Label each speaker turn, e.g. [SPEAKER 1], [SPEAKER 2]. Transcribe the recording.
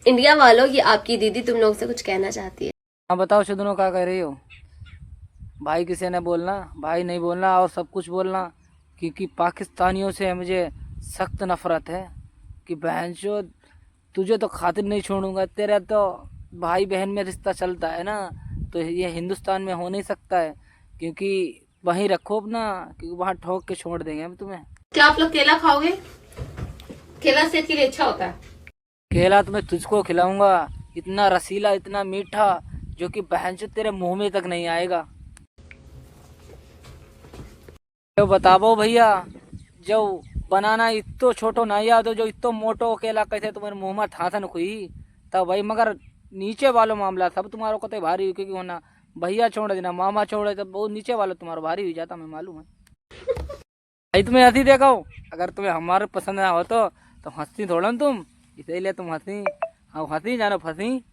[SPEAKER 1] India वालों, ये आपकी दीदी तुम लोग से कुछ कहना चाहती है।
[SPEAKER 2] हाँ बताओ शुद्धनो, क्या कह रही हो? भाई किसी ने बोलना, भाई नहीं बोलना, और सब कुछ बोलना, क्योंकि पाकिस्तानियों से मुझे सख्त नफरत है। कि बहनचोद, तुझे तो खातिर नहीं छोड़ूंगा, तेरा तो भाई बहन में रिश्ता चलता है ना, तो ये हिंदुस्तान में हो नहीं सकता है। क्योंकि वहीं रखो अपना, क्योंकि वहाँ ठोक के छोड़ देंगे हम तुम्हें।
[SPEAKER 3] क्या आप लोग केला खाओगे? केला सेहत के लिए अच्छा होता है।
[SPEAKER 2] केला तो मैं तुझको खिलाऊंगा, इतना रसीला, इतना मीठा, जो कि बहनचोद तेरे मुंह में तक नहीं आएगा। तो बताबो भैया, जो बनाना इतो छोटो ना याद हो, जो इतो मोटो केला कैसे तुम्हारे मुंह में था न खुई, तब भाई मगर नीचे वालो मामला सब तुम्हारो को तो भारी हुई, क्योंकि होना भैया छोड़ देना, मामा छोड़े, तो बहुत नीचे वाला तुम्हारा भारी हुई जाता, मैं मालूम है। भाई तुम्हें हंसी देखा हो, अगर तुम्हें हमारे पसंद ना हो तो हंसती थोड़ा न तुम, इसीलिए तुम हंसी, हाँ हंसी जानो फंसी।